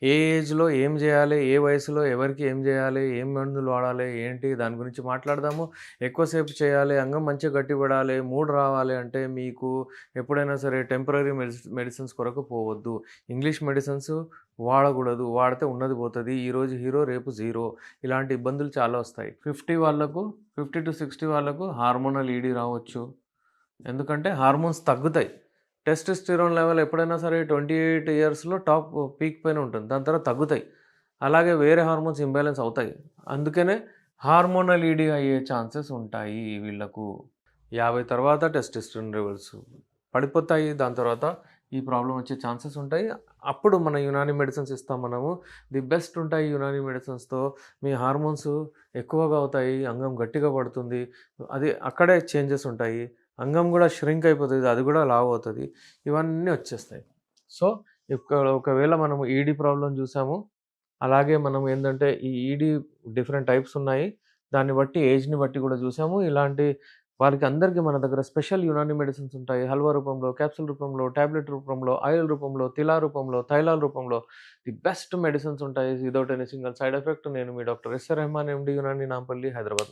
ఏ ఏజ్‌లో ఏం జేయాలి? ఏ వయసులో ఎవరికి ఏం జేయాలి? ఏం మందులు వాడాలి? ఏంటి? దాని గురించి మాట్లాడదాము. ఎక్కువసేపు చేయాలి, అంగం మంచిగా గట్టిపడాలి, మూడ్ రావాలి అంటే మీకు ఎప్పుడైనా సరే టెంపరరీ మెడిసిన్స్ కొరకు పోవద్దు. ఇంగ్లీష్ మెడిసిన్స్ వాడకూడదు. వాడితే ఉన్నది పోతది. ఈరోజు హీరో రేపు జీరో. ఇలాంటి ఇబ్బందులు చాలా వస్తాయి. 50-60 వాళ్ళకు హార్మోనల్ ఈడీ రావచ్చు. ఎందుకంటే హార్మోన్స్ తగ్గుతాయి. టెస్టోస్టెరాన్ లెవెల్ ఎప్పుడైనా సరే 28 ఇయర్స్‌లో టాప్ పీక్ పైన ఉంటుంది. దాని తర్వాత తగ్గుతాయి. అలాగే వేరే హార్మోన్స్ ఇంబాలెన్స్ అవుతాయి. అందుకనే హార్మోనల్ ఈడీ అయ్యే ఛాన్సెస్ ఉంటాయి వీళ్ళకు. 50 తర్వాత టెస్టోస్టెరాన్ లెవెల్స్ పడిపోతాయి. దాని తర్వాత ఈ ప్రాబ్లమ్ వచ్చే ఛాన్సెస్ ఉంటాయి. అప్పుడు మన యునాని మెడిసిన్స్ ఇస్తాం మనము. ది బెస్ట్ ఉంటాయి యునాని మెడిసిన్స్‌తో. మీ హార్మోన్స్ ఎక్కువగా అవుతాయి. అంగం గట్టిగా పడుతుంది. అది అక్కడే చేంజెస్ ఉంటాయి. అంగం గూడా ష్రింక్ అయిపోతది. అది గూడా లావు అవుతది. ఇవన్నీ వచ్చేస్తాయి. సో, ఇక్కడ ఒకవేళ మనము ఈడీ ప్రాబ్లమ్ జూసాము. అలాగే మనం ఏందంటే ఈ ఈడీ డిఫరెంట్ టైప్స్ ఉన్నాయి. దాన్ని బట్టి ఏజ్‌ని బట్టి గూడా జూసాము. ఇలాంటి వారికి అందరికి మన దగ్గర స్పెషల్ యునాని మెడిసిన్స్ ఉంటాయి. హల్వా రూపంలో, క్యాప్సూల్ రూపంలో, టాబ్లెట్ రూపంలో, ఆయిల్ రూపంలో, తిలా రూపంలో, థైలాల్ రూపంలో ది బెస్ట్ మెడిసిన్స్ ఉంటాయి. Without any single side effect. నేను మీ doctor S. Rehman MD Unani Nampally Hyderabad.